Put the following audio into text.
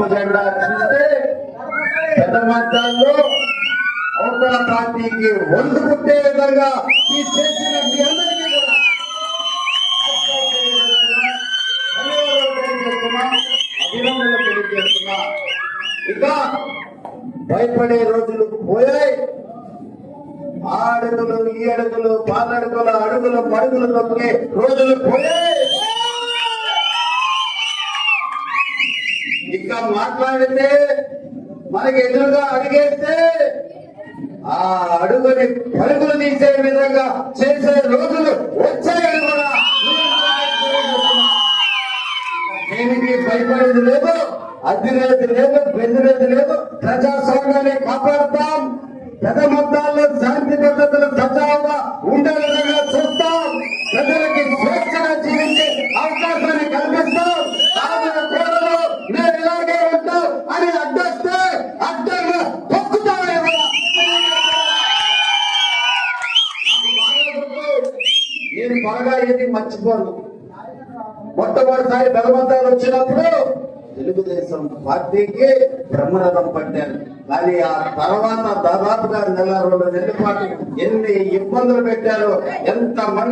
కడప జెండా చూస్తే పెద్ద మధ్యాల్లో అవతల పార్టీకి ఒళ్ళు పుట్టే విధంగా ఈ చేసిన మీ అందరికీ కూడా అభినందనలు తెలియజేస్తున్నా. ఇక భయపడే రోజులు పోయాయి. ఆ అడుగులు ఈ అడుగులు పాదడుగుల అడుగులు మడుగులు తొక్కే రోజులు పోయాయి. ఇక మాట్లాడితే మనకి ఎదురుగా అడిగేస్తే ఆ అడుగుని పరుగులు తీసే విధంగా చేసే రోజులు వచ్చాయని కూడా దేనికి భయపడేది లేదు, అద్దిరేది లేదు, బెదిరేది లేదు. ప్రజాస్వామ్యాన్ని కాపాడుతాం. పెద్ద మొత్తాల్లో శాంతి భద్రతలు సజావుగా ఉండే విధంగా చూస్తాం. ప్రజలకి స్వేచ్ఛగా జీవించే అవకాశాన్ని కల్పిస్తాం. కోరలు నేను ఇలాగే ఉంటాం అని అడ్డొస్తే అడ్డంగా తొక్కుతామే. నేను బాగా ఏది మర్చిపోను. మొట్టమొదటిసారి బలవంతాలు వచ్చినప్పుడు తెలుగుదేశం పార్టీకి బ్రహ్మరథం పట్టారు. కానీ ఆ తర్వాత దాదాపుగా 2 నెలల పాటు ఎన్ని ఇబ్బందులు పెట్టారు, ఎంత మంది